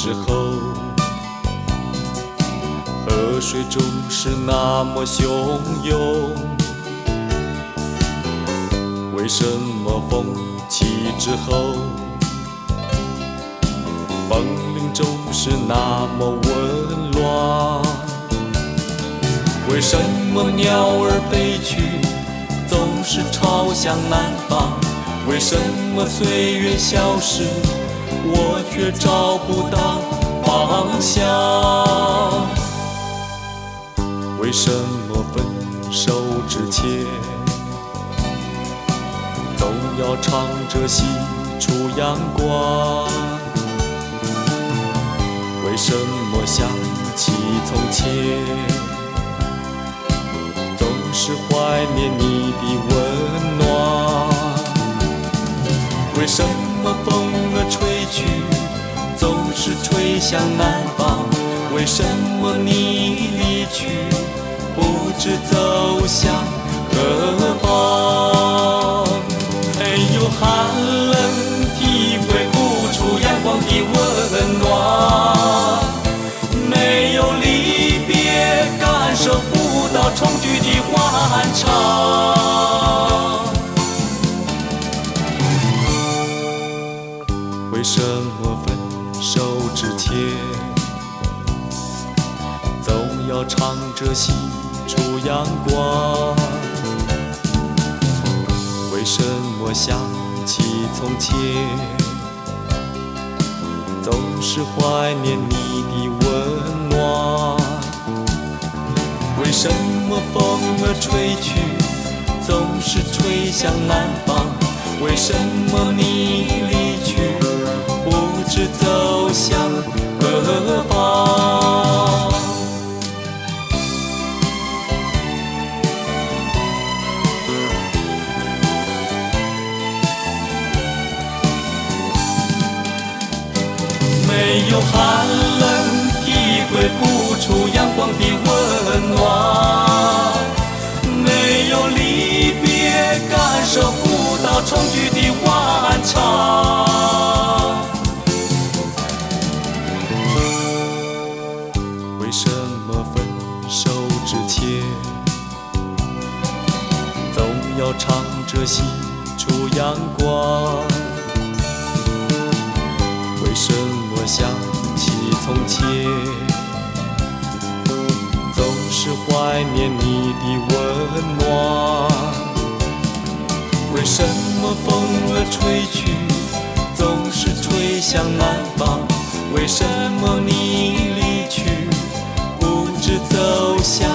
之后，河水总是那么汹涌。为什么风起之后，风铃总是那么紊乱？为什么鸟儿飞去总是朝向南方？为什么岁月消失，我却找不到方向？为什么分手之前，总要唱着喜出阳光？为什么想起从前，总是怀念你的温暖？为什么风儿吹去总是吹向南方？为什么你离去不知走向何方？没有寒冷体会不出阳光的温暖，没有离别感受不到重聚的欢畅。为什么分手之前，总要唱着喜出阳光？为什么想起从前，总是怀念你的温暖？为什么风儿吹去总是吹向南方？为什么你离去不知走向何方？没有寒冷体会不出阳光的温暖，没有离别感受不到重聚的欢畅。为什么分手之前，总要唱着喜出阳光？为什么想起从前，总是怀念你的温暖？为什么风儿吹去总是吹向南方？为什么你离去不知走向